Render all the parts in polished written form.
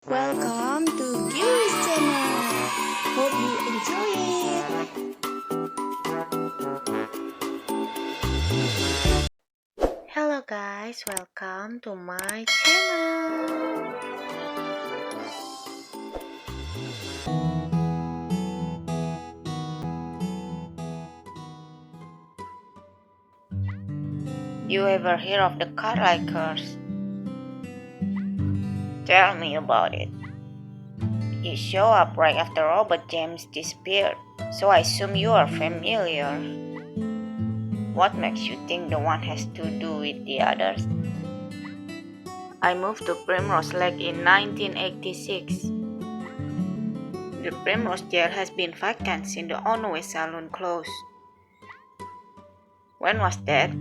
Welcome to Curious Channel. Hope you enjoy it. Hello guys, welcome to my channel. You ever hear of the Carlyle curse? Tell me about it. It showed up right after Robert James disappeared, so I assume you are familiar. What makes you think the one has to do with the others? I moved to Primrose Lake in 1986. The Primrose Jail has been vacant since the Onway Saloon closed. When was that?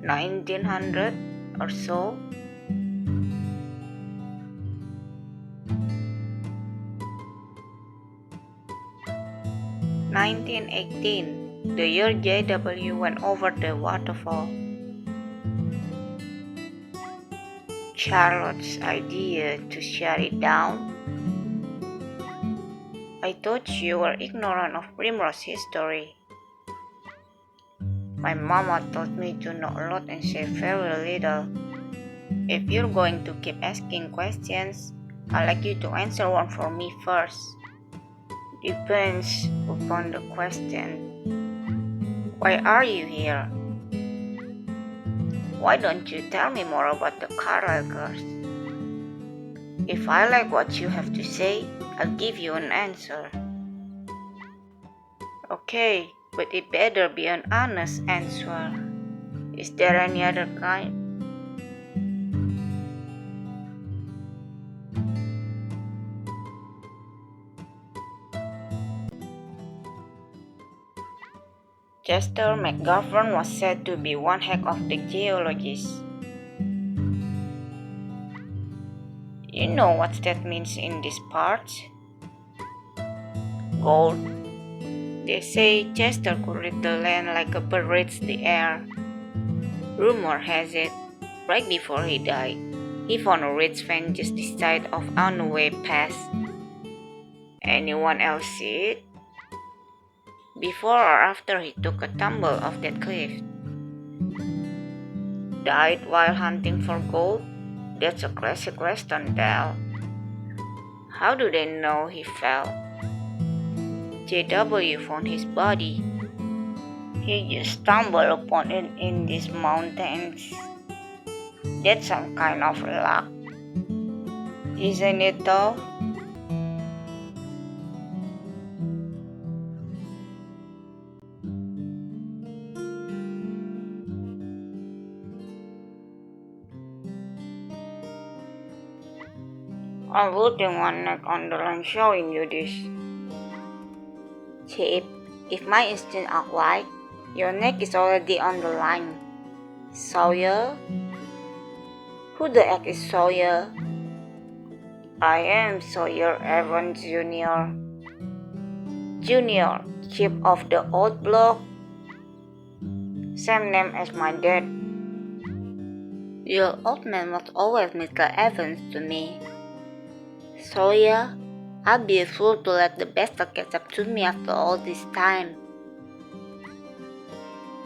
1900 or so? 1918, the year JW went over the waterfall. Charlotte's idea to shut it down? I thought you were ignorant of Primrose history. My mama told me to know a lot and say very little. If you're going to keep asking questions, I'd like you to answer one for me first. Depends upon the question. Why are you here? Why don't you tell me more about the Carlyle curse? If I like what you have to say, I'll give you an answer. Okay, but it better be an honest answer. Is there any other kind? Chester McGovern was said to be one heck of the geologist. You know what that means in these parts? Gold. They say Chester could read the land like a bird reads the air. Rumor has it, right before he died, he found a rich vein just this side of Onway Pass. Anyone else see it? Before or after he took a tumble off that cliff? Died while hunting for gold? That's a classic western tale. How do they know he fell? JW found his body. He just stumbled upon it in these mountains. That's some kind of luck, isn't it though? I'm putting one neck on the line showing you this. Chip, if my instincts are right, your neck is already on the line. Sawyer? Who the heck is Sawyer? I am Sawyer Evans Jr. Junior, chief of the old block. Same name as my dad. Your old man was always Mr. Evans to me. Sawyer, I'd be a fool to let the bastard catch up to me after all this time.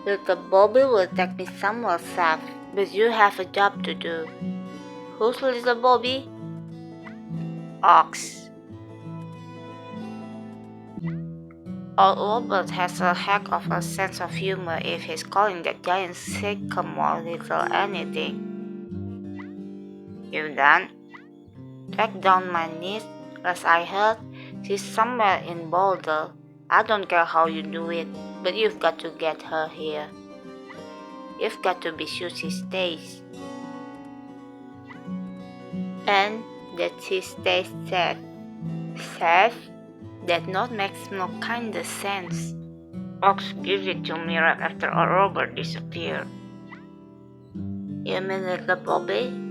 Little Bobby will take me somewhere safe, but you have a job to do. Who's Little Bobby? Ox. Old Robert has a heck of a sense of humor if he's calling that giant sycamore little anything. You done? Take down my niece, as I heard. She's somewhere in Boulder. I don't care how you do it, but you've got to get her here. You've got to be sure she stays. And that she stays safe. Safe? That not makes no kinda sense. Ox gives it to me right after Robert disappeared. You mean Little Bobby?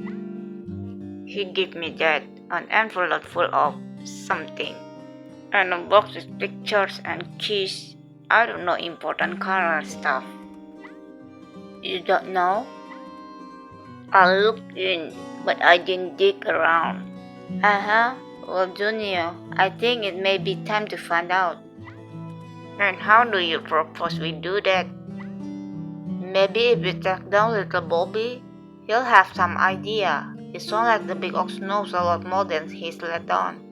He gave me that, an envelope full of something, and a box with pictures and keys. I don't know important Carlyle stuff. You don't know? I looked in, but I didn't dig around. Uh-huh. Well, Junior, I think it may be time to find out. And how do you propose we do that? Maybe if we track down little Bobby, he'll have some idea. It sounds like the big ox knows a lot more than he's let on.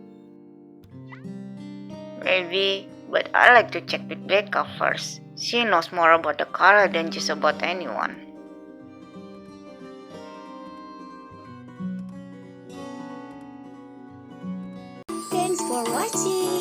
Maybe, but I like to check with Becca first. She knows more about the color than just about anyone. Thanks for watching.